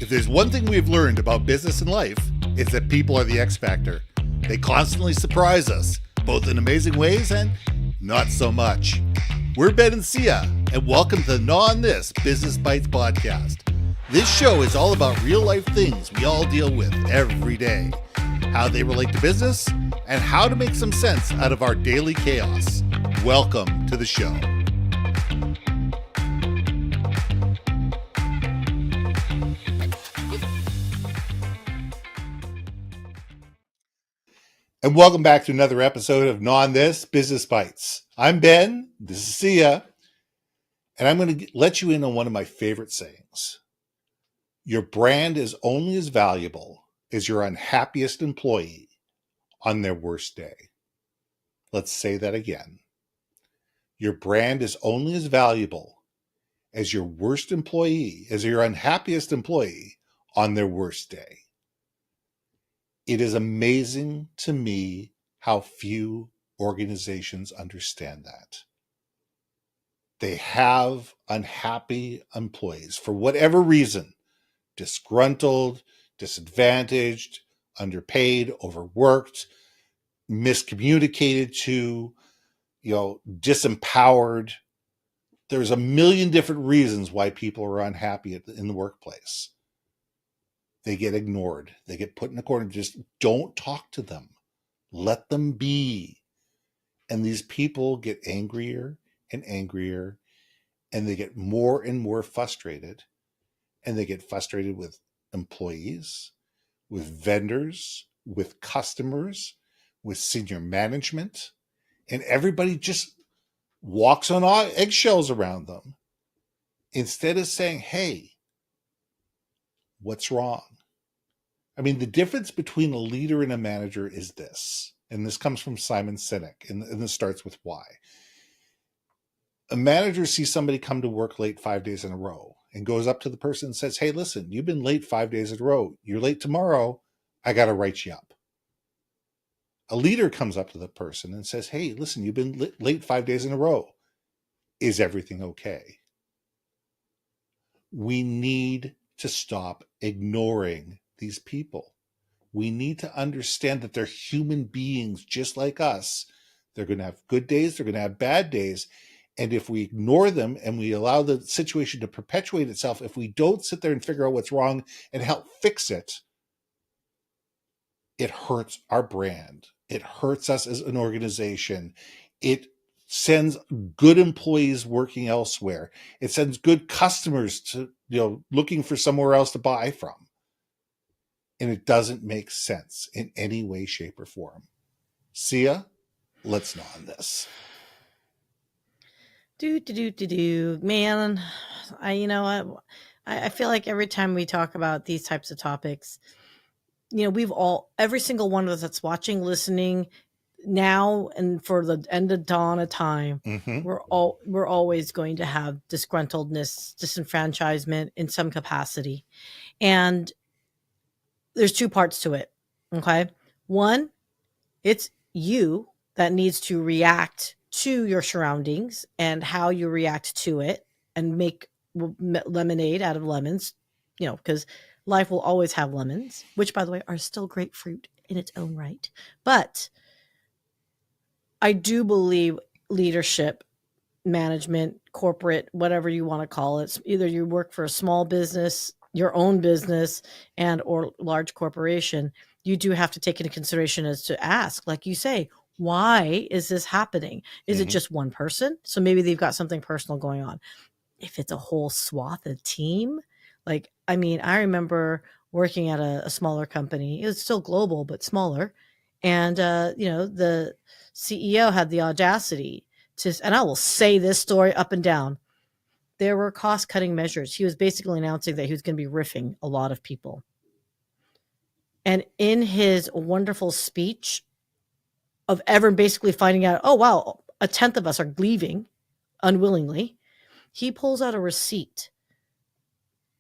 If there's one thing we've learned about business and life, it's that people are the X factor. They constantly surprise us, both in amazing ways and not so much. We're Ben and Syya, and welcome to the On This Business Bites podcast. This show is all about real life things we all deal with every day, how they relate to business, and how to make some sense out of our daily chaos. Welcome to the show. And welcome back to another episode of On This Business Bites. I'm Ben, this is Syya, and I'm going to let you in on one of my favorite sayings. Your brand is only as valuable as your unhappiest employee on their worst day. Let's say that again. Your brand is only as valuable as your worst employee, as your unhappiest employee on their worst day. It is amazing to me how few organizations understand that. They have unhappy employees for whatever reason, disgruntled, disadvantaged, underpaid, overworked, miscommunicated to, disempowered. There's a million different reasons why people are unhappy in the workplace. They get ignored. They get put in a corner. Just don't talk to them. Let them be. And these people get angrier and angrier, and they get more and more frustrated. And they get frustrated with employees, with vendors, with customers, with senior management. And everybody just walks on eggshells around them. Instead of saying, hey, what's wrong? I mean, the difference between a leader and a manager is this, and this comes from Simon Sinek, and this starts with why. A manager sees somebody come to work late 5 days in a row and goes up to the person and says, hey, listen, you've been late 5 days in a row. You're late tomorrow. I got to write you up. A leader comes up to the person and says, hey, listen, you've been late 5 days in a row. Is everything okay? We need to stop ignoring these people. We need to understand that they're human beings just like us. They're going to have good days. They're going to have bad days. And if we ignore them and we allow the situation to perpetuate itself, if we don't sit there and figure out what's wrong and help fix it, it hurts our brand. It hurts us as an organization. It sends good employees working elsewhere. It sends good customers to, looking for somewhere else to buy from. And it doesn't make sense in any way, shape, or form. Syya, let's know on this. Man, I feel like every time we talk about these types of topics, every single one of us that's watching, listening now and for the end of dawn of time, we're always going to have disgruntledness, disenfranchisement in some capacity. And there's two parts to it. Okay. One, it's you that needs to react to your surroundings and how you react to it and make lemonade out of lemons, because life will always have lemons, which by the way are still grapefruit in its own right. But I do believe leadership, management, corporate, whatever you want to call it, either you work for a small business, your own business, and or large corporation, you do have to take into consideration as to ask, like you say, why is this happening? Is it just one person? So maybe they've got something personal going on. If it's a whole swath of team, I remember working at a smaller company. It was still global, but smaller. And, the CEO had the audacity and I will say this story up and down. There were cost-cutting measures. He was basically announcing that he was going to be riffing a lot of people. And in his wonderful speech of everyone basically finding out, oh, wow, a tenth of us are leaving unwillingly, he pulls out a receipt.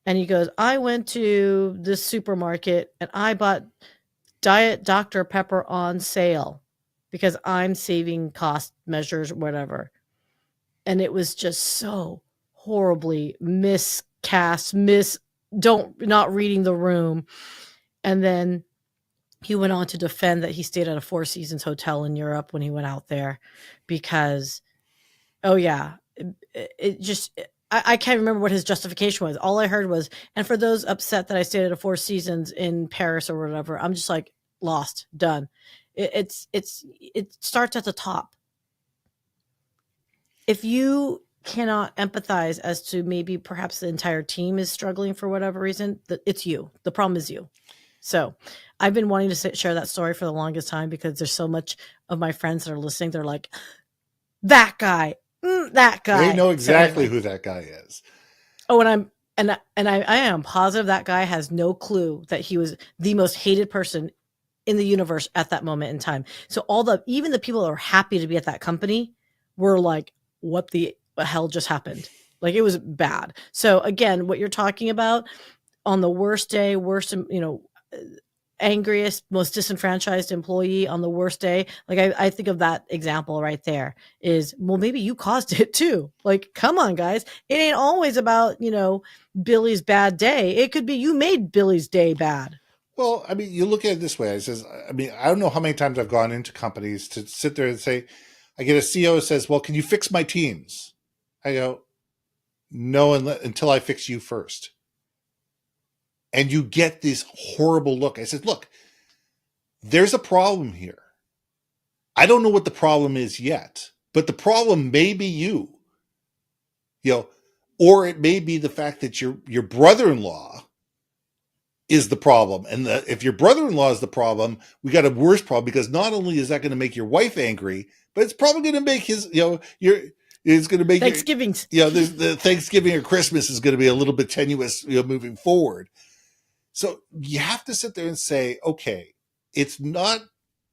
And he goes, I went to this supermarket and I bought Diet Dr. Pepper on sale because I'm saving cost measures, whatever. And it was just so horribly miscast, not reading the room. And then he went on to defend that he stayed at a Four Seasons hotel in Europe when he went out there because, oh yeah, it just, I can't remember what his justification was. All I heard was, and for those upset that I stayed at a Four Seasons in Paris or whatever, I'm just like, lost, done. It starts at the top. If you cannot empathize as to maybe perhaps the entire team is struggling for whatever reason, it's you. The problem is you. So I've been wanting to share that story for the longest time because there's so much of my friends that are listening. They're like, that guy, that guy. They know exactly so anyway. who that guy is. Oh, and I am positive that guy has no clue that he was the most hated person in the universe at that moment in time. So even the people that were happy to be at that company were like, what the hell just happened? Like, it was bad. So again, what you're talking about on the worst day, angriest, most disenfranchised employee on the worst day. Like, I think of that example right there is, well, maybe you caused it too. Like, come on, guys. It ain't always about, Billy's bad day. It could be you made Billy's day bad. Well, I mean, you look at it this way. I don't know how many times I've gone into companies to sit there and say, I get a CEO who says, well, can you fix my teams? I go, no, until I fix you first. And you get this horrible look. I said, look, there's a problem here. I don't know what the problem is yet, but the problem may be you, or it may be the fact that your brother-in-law is the problem. And if your brother-in-law is the problem, we got a worse problem, because not only is that going to make your wife angry, but it's probably going to make it's going to make Thanksgiving. The Thanksgiving or Christmas is going to be a little bit tenuous, moving forward. So you have to sit there and say, okay, it's not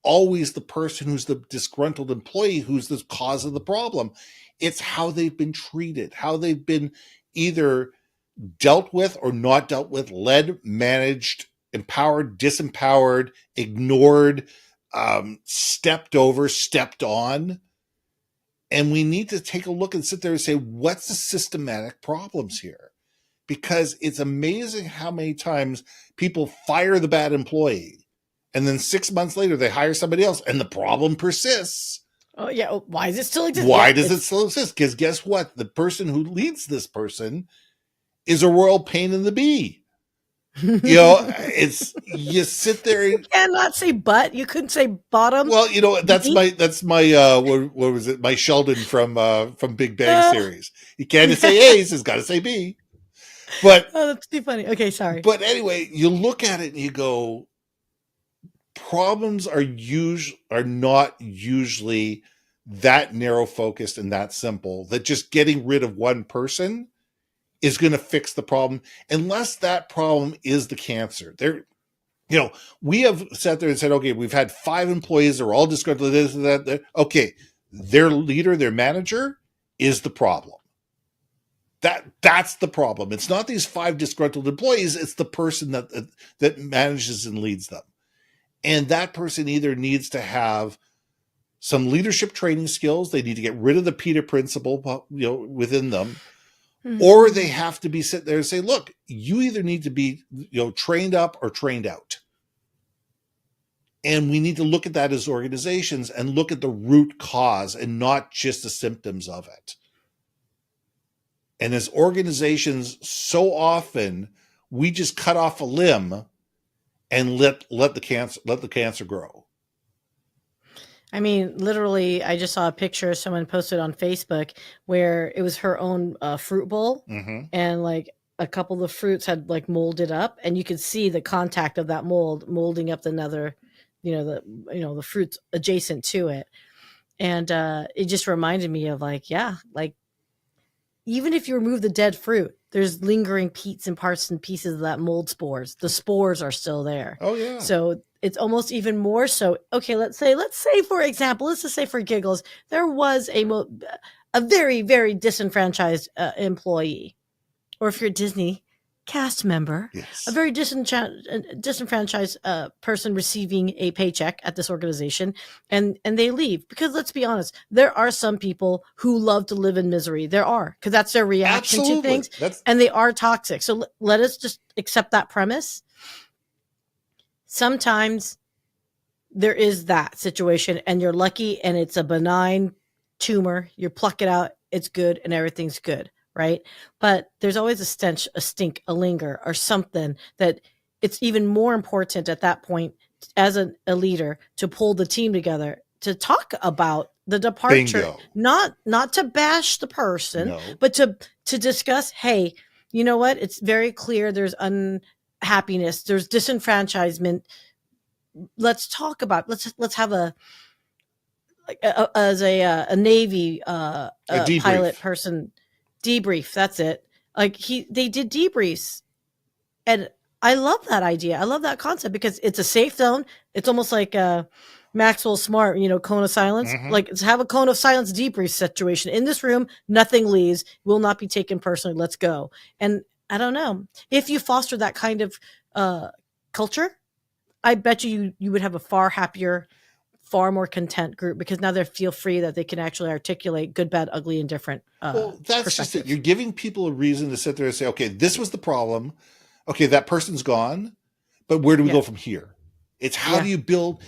always the person who's the disgruntled employee who's the cause of the problem. It's how they've been treated, how they've been either dealt with or not dealt with, led, managed, empowered, disempowered, ignored, stepped over, stepped on. And we need to take a look and sit there and say, what's the systematic problems here? Because it's amazing how many times people fire the bad employee, and then 6 months later they hire somebody else, and the problem persists. Oh yeah. Why does it still exist? Why does it still exist? Because guess what? The person who leads this person is a royal pain in the bee. You sit there. You cannot say butt. You couldn't say bottom. Well, that's my what was it? My Sheldon from Big Bang series. He can't say A, he's got to say B. But that's too funny. Okay, sorry. But anyway, you look at it and you go, problems are not usually that narrow focused and that simple, that just getting rid of one person is going to fix the problem, unless that problem is the cancer. We have sat there and said, okay, we've had 5 employees, they're all disgruntled, this and that. Okay, their leader, their manager is the problem. That's the problem. It's not these 5 disgruntled employees. It's the person that manages and leads them. And that person either needs to have some leadership training skills. They need to get rid of the Peter principle, within them, or they have to be sitting there and say, look, you either need to be, trained up or trained out. And we need to look at that as organizations and look at the root cause and not just the symptoms of it. And as organizations, so often we just cut off a limb and let the cancer grow. I mean, literally, I just saw a picture someone posted on Facebook where it was her own fruit bowl, and like a couple of the fruits had like molded up, and you could see the contact of that molding up another, the fruits adjacent to it, and it just reminded me of even if you remove the dead fruit, there's lingering peats and parts and pieces of that mold spores. The spores are still there. Oh yeah. So it's almost even more so. Okay, let's say for example, let's just say for giggles, there was a very, very disenfranchised employee, or if you're Disney, cast member, Yes. a very disenfranchised person receiving a paycheck at this organization, and they leave. Because let's be honest, there are some people who love to live in misery. There are, because that's their reaction to things, and they are toxic. So let us just accept that premise. Sometimes there is that situation, and you're lucky, and it's a benign tumor. You pluck it out, it's good, and everything's good, right? But there's always a stench, a stink, a linger, or something that it's even more important at that point as a leader to pull the team together to talk about the departure. Bingo. Not to bash the person, No. but to discuss, hey, you know what? It's very clear there's unhappiness, there's disenfranchisement. Let's talk about, let's have a Navy pilot person debrief. That's it. Like they did debriefs, and I love that idea. I love that concept because it's a safe zone. It's almost like Maxwell Smart, cone of silence. Mm-hmm. Like, let's have a cone of silence debrief situation in this room. Nothing leaves. Will not be taken personally. Let's go. And I don't know if you foster that kind of culture, I bet you would have a far happier, far more content group, because now they feel free that they can actually articulate good, bad, ugly, and different. Well, that's just it. You're giving people a reason to sit there and say, okay, this was the problem. Okay, that person's gone, but where do we go from here? It's how do you build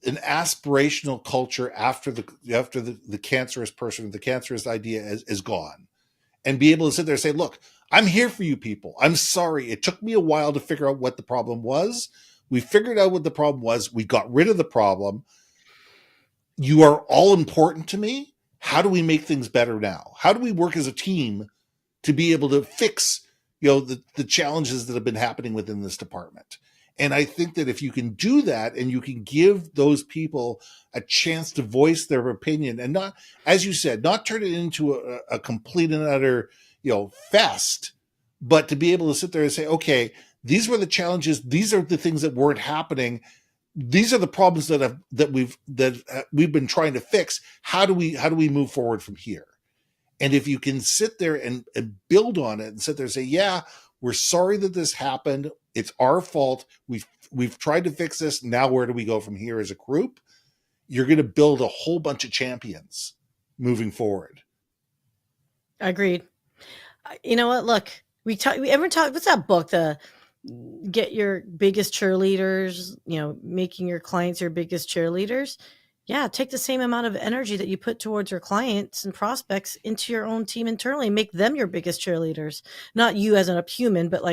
an aspirational culture after the cancerous person, the cancerous idea is gone, and be able to sit there and say, look, I'm here for you people. I'm sorry. It took me a while to figure out what the problem was. We figured out what the problem was. We got rid of the problem. You are all important to me. How do we make things better now? How do we work as a team to be able to fix, the challenges that have been happening within this department? And I think that if you can do that and you can give those people a chance to voice their opinion and not, as you said, not turn it into a complete and utter, fest, but to be able to sit there and say, okay, these were the challenges. These are the things that weren't happening. These are the problems that we've been trying to fix. How do we move forward from here? And if you can sit there and build on it and sit there and say, yeah, we're sorry that this happened. It's our fault. We've tried to fix this. Now where do we go from here as a group? You're going to build a whole bunch of champions moving forward. Agreed. You know what? Look, we ever talk. What's that book? The Get Your Biggest Cheerleaders. Making your clients your biggest cheerleaders. Yeah, take the same amount of energy that you put towards your clients and prospects into your own team internally. Make them your biggest cheerleaders. Not you as a human, but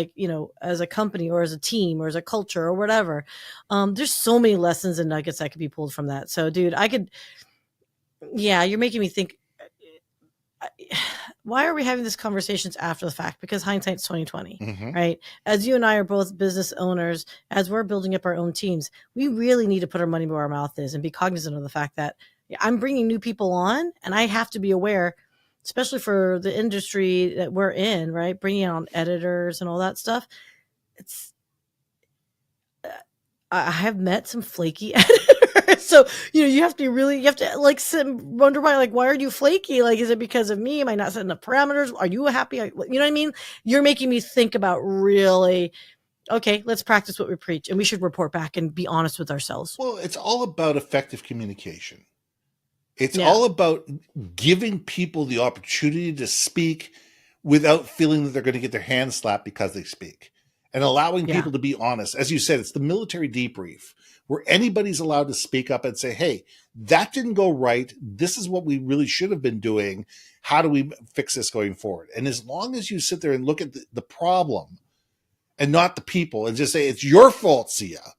as a company or as a team or as a culture or whatever. There's so many lessons and nuggets that could be pulled from that. So, dude, you're making me think. Why are we having these conversations after the fact? Because hindsight's 2020, right? As you and I are both business owners, as we're building up our own teams, we really need to put our money where our mouth is and be cognizant of the fact that I'm bringing new people on, and I have to be aware, especially for the industry that we're in, right? Bringing on editors and all that stuff. I have met some flaky editors. So, you have to sit and wonder why are you flaky? Is it because of me? Am I not setting the parameters? Are you happy? You know what I mean? You're making me think about really, okay, let's practice what we preach, and we should report back and be honest with ourselves. Well, it's all about effective communication. It's all about giving people the opportunity to speak without feeling that they're going to get their hands slapped because they speak, and allowing people to be honest. As you said, it's the military debrief where anybody's allowed to speak up and say, hey, that didn't go right. This is what we really should have been doing. How do we fix this going forward? And as long as you sit there and look at the problem and not the people and just say, it's your fault, Syya.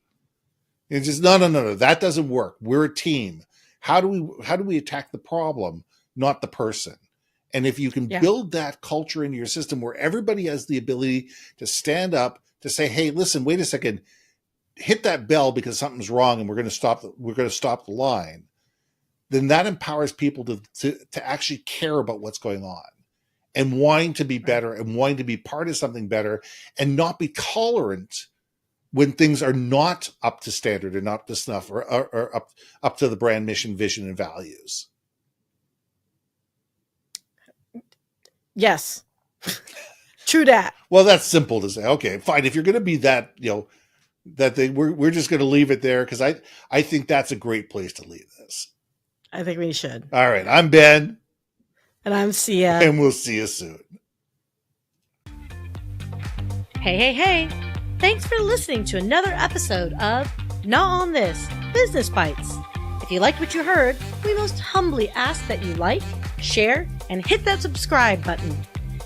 It's just, no, that doesn't work. We're a team. How do we attack the problem, not the person? And if you can build that culture into your system where everybody has the ability to stand up, to say, hey, listen, wait a second, hit that bell because something's wrong and we're going to stop the line, then that empowers people to actually care about what's going on and wanting to be better and wanting to be part of something better and not be tolerant when things are not up to standard or not up to snuff or up to the brand mission, vision, and values. Yes. True that. Well, that's simple to say. Okay, fine. If you're going to be that, we're just going to leave it there because I think that's a great place to leave this. I think we should. All right. I'm Ben. And I'm Syya. And we'll see you soon. Hey. Thanks for listening to another episode of Not On This, Business Bites. If you liked what you heard, we most humbly ask that you like, share, and hit that subscribe button.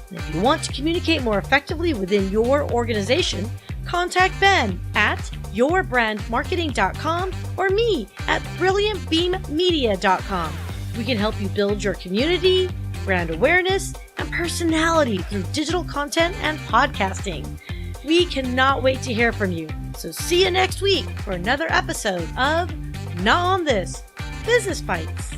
And if you want to communicate more effectively within your organization, contact Ben at yourbrandmarketing.com or me at brilliantbeammedia.com. We can help you build your community, brand awareness, and personality through digital content and podcasting. We cannot wait to hear from you. So see you next week for another episode of Not On This, Business Bites.